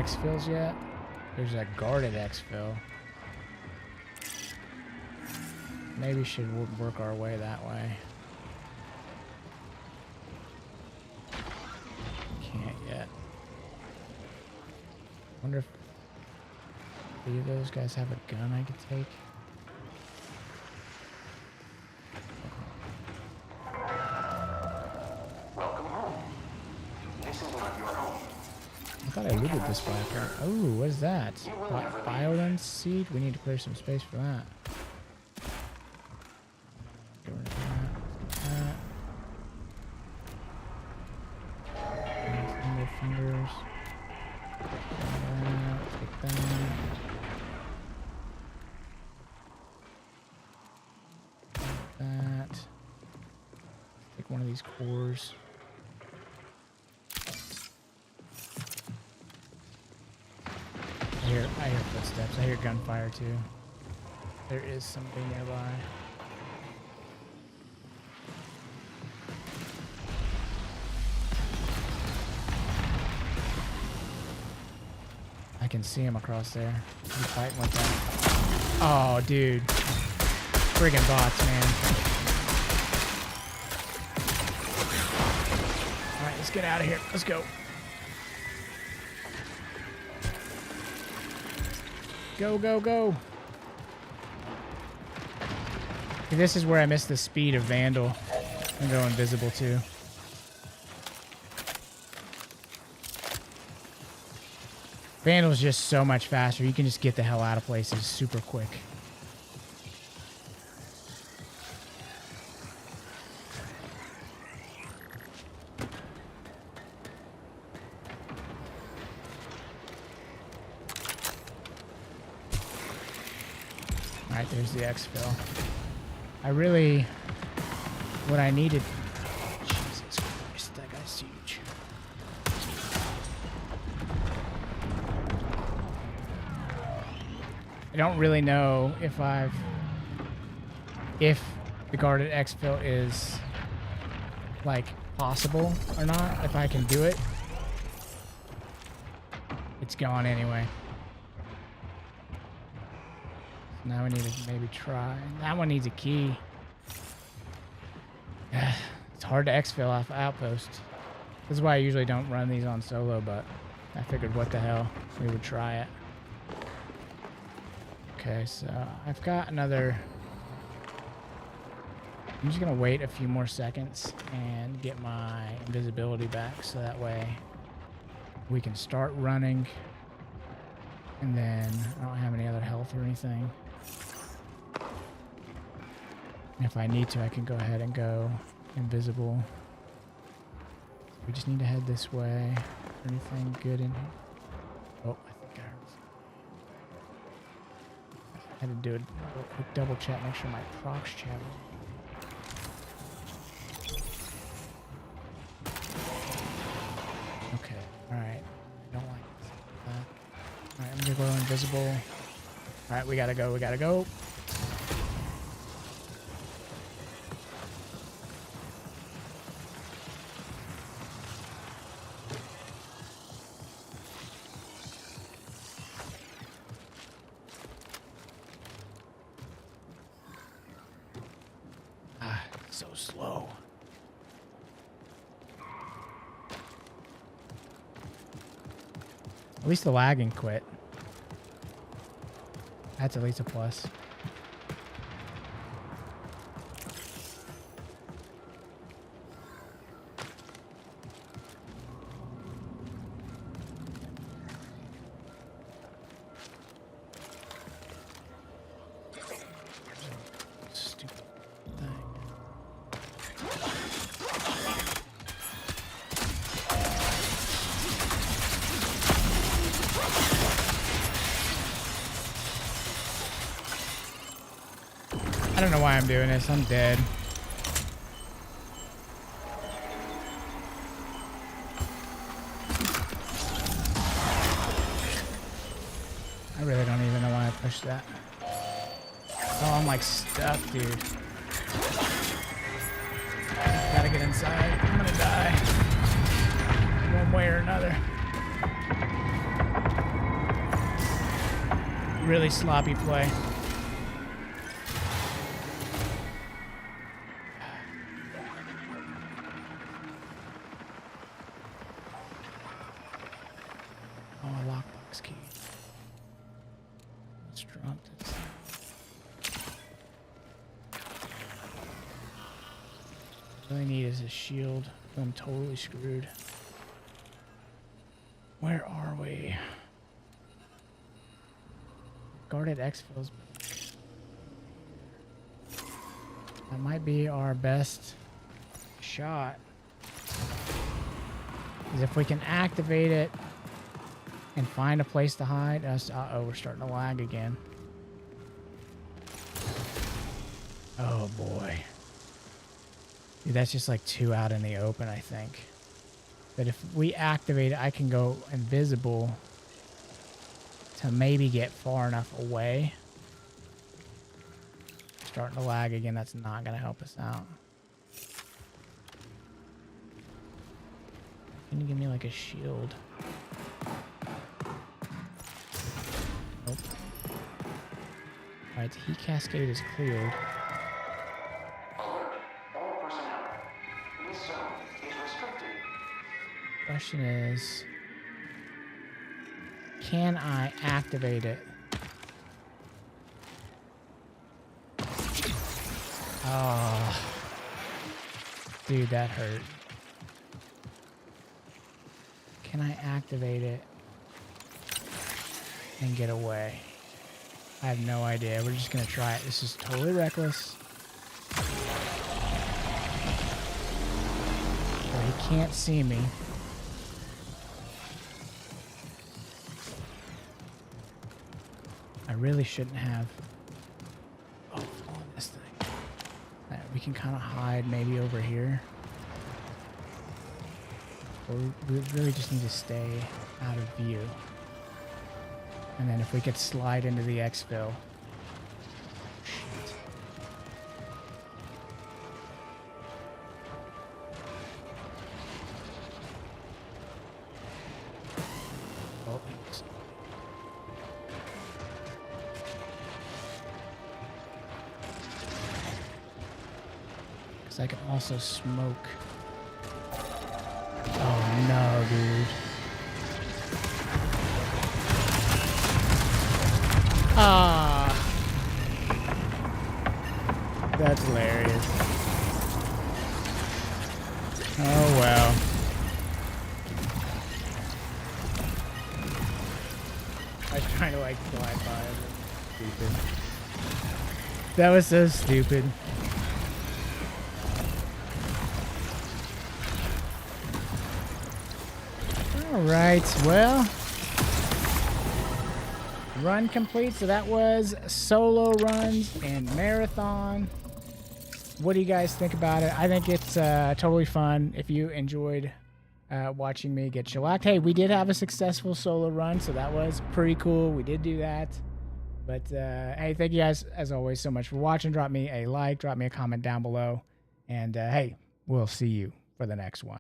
exfils yet? There's a guarded exfil. Maybe should work our way that way. Can't yet. Wonder if any of those guys have a gun I could take. Welcome home. This is not your home. I thought I looted this by apart. Oh, what is that? Violence seed? We need to clear some space for that. Get rid of that. Single fingers. Take that. Take that. Take one of these cores. I hear footsteps. I hear gunfire too. There is somebody nearby. I can see him across there. He's fighting with that. Oh, dude. Friggin' bots, man. Alright, let's get out of here. Let's go. Go, go, go. This is where I miss the speed of Vandal. And go invisible too. Vandal's just so much faster. You can just get the hell out of places super quick. Alright, there's the exfil. What I needed... Jesus Christ, that guy's huge. I don't really know if the guarded exfil is, like, possible or not. If I can do it. It's gone anyway. So now we need to maybe try. That one needs a key. It's hard to exfil off outpost. This is why I usually don't run these on solo, but I figured what the hell, we would try it. Okay, so I've got another... I'm just gonna wait a few more seconds and get my invisibility back so that way we can start running. And then I don't have any other health or anything. And if I need to, I can go ahead and go invisible. We just need to head this way. Anything good in here? Oh, I think I heard something. I had to do a quick double check, make sure my procs chat was... Okay, alright. I don't like this. Alright, I'm gonna go invisible. Alright, we gotta go, we gotta go. So slow. At least the lagging quit. That's at least a plus. Stupid thing. I don't know why I'm doing this. I'm dead. I really don't even know why I pushed that. Oh, I'm like stuck, dude. Gotta get inside. I'm gonna die. One way or another. Really sloppy play. Oh, a lockbox key. Let's drop this. All I need is a shield. I'm totally screwed. Where are we? Guarded exfils. That might be our best shot. Because if we can activate it and find a place to hide us. Uh-oh, we're starting to lag again. Oh boy. Dude, that's just like 2 out in the open, I think. But if we activate it, I can go invisible to maybe get far enough away. Starting to lag again, that's not going to help us out. Can you give me like a shield? Nope. Alright, the heat cascade is cleared. Alert. All personnel. This zone is restricted. Question is, can I activate it? Oh, dude, that hurt. Can I activate it and get away? I have no idea. We're just gonna try it. This is totally reckless. So he can't see me. I really shouldn't have we can kind of hide maybe over here. Or we really just need to stay out of view. And then if we could slide into the exfil. Shit. Oh, because I can also smoke. Oh no, dude. Ah, that's hilarious. Oh well. I was trying to like fly by it. Stupid. That was so stupid. All right, well, run complete. So that was solo runs and marathon. What do you guys think about it? I think it's totally fun. If you enjoyed watching me get shellacked, hey, we did have a successful solo run, so that was pretty cool. We did do that. But hey, thank you guys as always so much for watching. Drop me a like, drop me a comment down below, and hey, we'll see you for the next one.